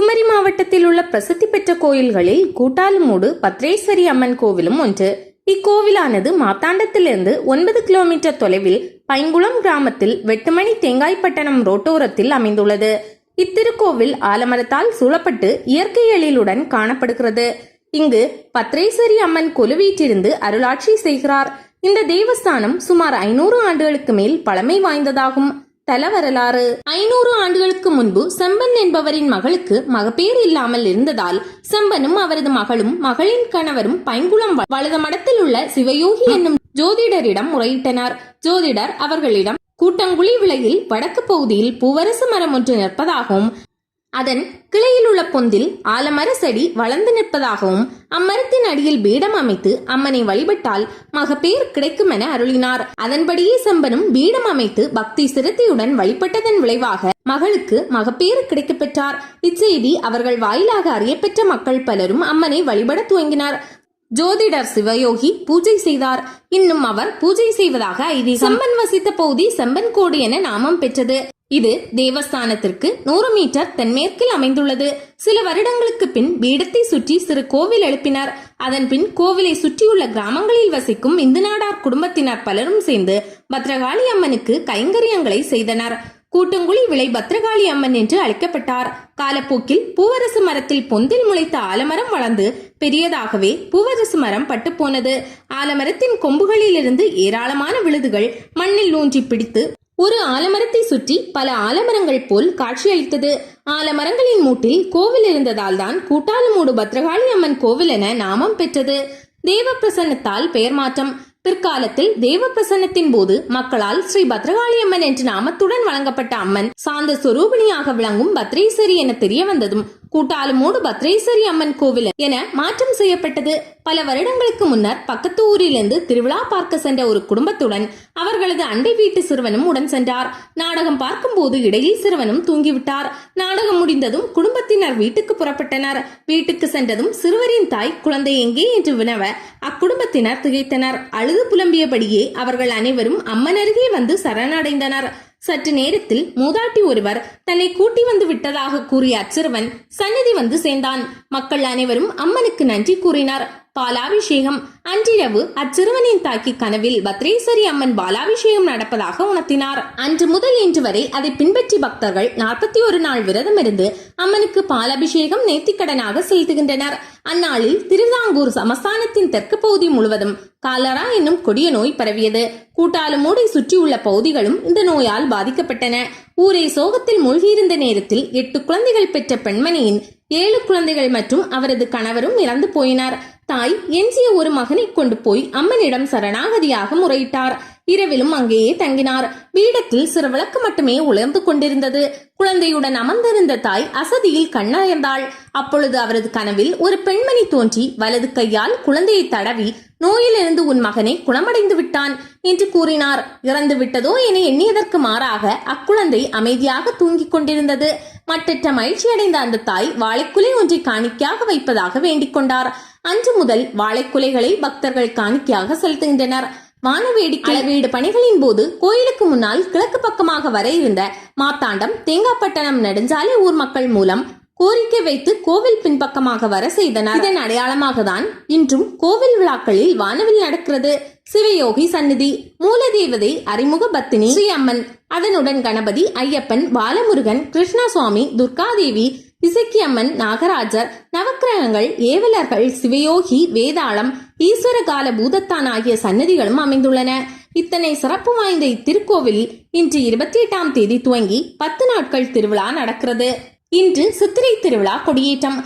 குமரி மாவட்டத்தில் உள்ள பிரசித்தி பெற்ற கோயில்களில் கூட்டாலுமூடு பத்ரேஸ்வரி அம்மன் கோவிலும் ஒன்று. இக்கோவிலானது மார்த்தாண்டத்திலிருந்து 9 கிலோமீட்டர் தொலைவில் பைங்குளம் கிராமத்தில் வெட்டுமணி தேங்காய்பட்டணம் ரோட்டோரத்தில் அமைந்துள்ளது. இத்திருக்கோவில் ஆலமரத்தால் சூழப்பட்டு இயற்கை எழிலுடன் காணப்படுகிறது. இங்கு பத்ரேஸ்வரி அம்மன் கொலுவீற்றிருந்து அருளாட்சி செய்கிறார். இந்த தேவஸ்தானம் சுமார் 500 ஆண்டுகளுக்கு மேல் பழமை வாய்ந்ததாகும். தல வரலாறு. 500 ஆண்டுகளுக்கு முன்பு செம்பன் என்பவரின் மகளுக்கு மகப்பேறு இல்லாமல் இருந்ததால் செம்பனும் அவரது மகளும் மகளின் கணவரும் பைங்குளம் வலத மடத்தில் உள்ள சிவயோகி என்னும் ஜோதிடரிடம் முறையிட்டனர். ஜோதிடர் அவர்களிடம் கூட்டங்குழி விலையில் வடக்கு பகுதியில் பூவரசு மரம் ஒன்று நிற்பதாகவும் அதன் கிளையில் உள்ள பொந்தில் ஆலமர செடி வளர்ந்து நிற்பதாகவும் அம்மரத்தின் அடியில் பீடம் அமைத்து அம்மனை வழிபட்டால் மகப்பேர் கிடைக்கும் என அருளினார். அதன்படியே செம்பனும் பீடம் அமைத்து பக்தி சிரத்தையுடன் வழிபட்டதன் விளைவாக மகளுக்கு மகப்பேறு கிடைக்க பெற்றார். இச்செய்தி அவர்கள் வாயிலாக அறியப்பெற்ற மக்கள் பலரும் அம்மனை வழிபட துவங்கினார். ஜோதிடர் சிவயோகி பூஜை செய்தார். இன்னும் அவர் பூஜை செய்வதாக ஐதீகம். செம்பன் வசித்த பகுதி செம்பன் கோடு என நாமம் பெற்றது. இது தேவஸ்தானத்திற்கு 100 மீட்டர் தென்மேற்கில் அமைந்துள்ளது. சில வருடங்களுக்கு பின் பீடத்தை சுற்றி சிறு கோவில் எழுப்பினர். அதன் பின் கோவிலை சுற்றியுள்ள கிராமங்களில் வசிக்கும் இந்து நாடார் குடும்பத்தினர் பலரும் சேர்ந்து பத்ரகாளி அம்மனுக்கு கைங்கரியங்களை செய்தனர். கூட்டங்குழி விளை பத்ரகாளி அம்மன் என்று அழைக்கப்பட்டார். காலப்போக்கில் பூவரசு மரத்தில் பொந்தில் முளைத்த ஆலமரம் வளர்ந்து பெரியதாகவே பூவரசு மரம் பட்டு போனது. ஆலமரத்தின் கொம்புகளிலிருந்து ஏராளமான விழுதுகள் மண்ணில் ஊன்றி பிடித்து ஒரு ஆலமரத்தை சுற்றி பல ஆலமரங்கள் போல் காட்சியளித்தது. ஆலமரங்களின் மூட்டில் கோவில் இருந்ததால் தான் கூட்டாலுமூடு பத்ரகாளி அம்மன் கோவில் என நாமம் பெற்றது. தேவ பிரசன்னத்தால் பெயர் மாற்றம். பிற்காலத்தில் தேவ பிரசன்னத்தின் போது மக்களால் ஸ்ரீ பத்ரகாளி அம்மன் என்ற நாமத்துடன் வழங்கப்பட்ட அம்மன் சாந்த சொரூபிணியாக விளங்கும் பத்ரேஸ்வரி என தெரிய வந்ததும் கூட்டாலுமூடு பத்ரேஸ்வரி அம்மன் கோவில் என மாற்றம் செய்யப்பட்டது. பல வருடங்களுக்கு முன்னர் பக்கத்து ஊரிலிருந்து திருவிழா பார்க்க சென்ற ஒரு குடும்பத்துடன் அவர்களது அண்டை வீட்டு சிறுவனும் உடன் சென்றார். நாடகம் பார்க்கும் போது இடையில் சிறுவனும் தூங்கிவிட்டார். நாடகம் முடிந்ததும் குடும்பத்தினர் வீட்டுக்கு புறப்பட்டனர். வீட்டுக்கு சென்றதும் சிறுவரின் தாய் குழந்தை எங்கே என்று வினவ அக்குடும்பத்தினர் திகைத்தனர். அழுது புலம்பியபடியே அவர்கள் அனைவரும் அம்மன் அருகே வந்து சரணடைந்தனர். சற்று நேரத்தில் மூதாட்டி ஒருவர் தன்னை கூட்டி வந்து விட்டதாக கூறிய அச்சிறுவன் சந்நிதி வந்து சேர்ந்தான். மக்கள் அனைவரும் அம்மனுக்கு நன்றி கூறினார். பாலாபிஷேகம். அன்றிரவு அச்சிறுவனின் தாக்கி கனவில் பத்ரேஸ்வரி அம்மன் பாலாபிஷேகம் நடப்பதாக உணர்த்தினார். அன்று முதல் இன்று வரை அதை பின்பற்றி பக்தர்கள் 41 நாள் விரதம் இருந்து அம்மனுக்கு பாலாபிஷேகம் நேர்த்திக்கடனாக செலுத்துகின்றனர். அந்நாளில் திருவிதாங்கூர் சமஸ்தானத்தின் தெற்கு பகுதி முழுவதும் காலரா என்னும் கொடிய நோய் பரவியது. கூட்டாலுமூடை சுற்றியுள்ள பகுதிகளும் இந்த நோயால் பாதிக்கப்பட்டன. ஊரை சோகத்தில் மூழ்கியிருந்த நேரத்தில் 8 குழந்தைகள் பெற்ற பெண்மணியின் 7 குழந்தைகள் மற்றும் அவரது கணவரும் இறந்து போயினார். தாய் எஞ்சிய ஒரு மகனை கொண்டு போய் அம்மனிடம் சரணாகதியாக முறையிட்டார். இரவிலும் அங்கேயே தங்கினார். பீடத்தில் சிறு விளக்கு மட்டுமே உலர்ந்து கொண்டிருந்தது. குழந்தையுடன் அமர்ந்திருந்த தாய் அசதியில் கண்ணயர்ந்தாள். அப்பொழுது அவரது கனவில் ஒரு பெண்மணி தோன்றி வலது கையால் குழந்தையை தடவி நோயிலிருந்து உன் மகனை குணமடைந்து விட்டான் என்று கூறினார். இறந்து விட்டதோ என எண்ணியதற்கு மாறாக அக்குழந்தை அமைதியாக தூங்கிக் கொண்டிருந்தது. மட்டற்ற மகிழ்ச்சி அடைந்த அந்த தாய் வாழைக்குலை ஒன்றை காணிக்கையாக வைப்பதாக வேண்டிக் கொண்டார். அன்று முதல் வாழைக்குலைகளை பக்தர்கள் காணிக்கையாக செலுத்துகின்றனர். வானவேடிக்கை அளவீடு பணிகளின் போது கோயிலுக்கு முன்னால் கிழக்கு பக்கமாக வர இருந்த மார்த்தாண்டம் தேங்காய்பட்டணம் நெடுஞ்சாலை ஊர் மக்கள் மூலம் கோரிக்கை வைத்து கோவில் பின்பக்கமாக வர செய்தனர். இதன் அடையாளமாக தான் இன்றும் கோவில் விழாக்களில் வானவில் நடக்கிறது. சிவயோகி சந்நிதி. மூலதேவதை அறிமுக பத்தினி ஸ்ரீ அம்மன். அதனுடன் கணபதி, ஐயப்பன், பாலமுருகன், கிருஷ்ணசுவாமி, துர்காதேவி, இசக்கியம்மன், நாகராஜர், நவக்கிரகங்கள், ஏவலர்கள், சிவயோகி, வேதாளம், ஈஸ்வரகால பூதத்தான் ஆகிய சன்னதிகளும் அமைந்துள்ளன. இத்தனை சிறப்பு வாய்ந்த இத்திருக்கோவிலில் இன்று 28ஆம் தேதி துவங்கி 10 நாட்கள் திருவிழா நடக்கிறது. இன்று சித்திரை திருவிழா கொடியேற்றம்.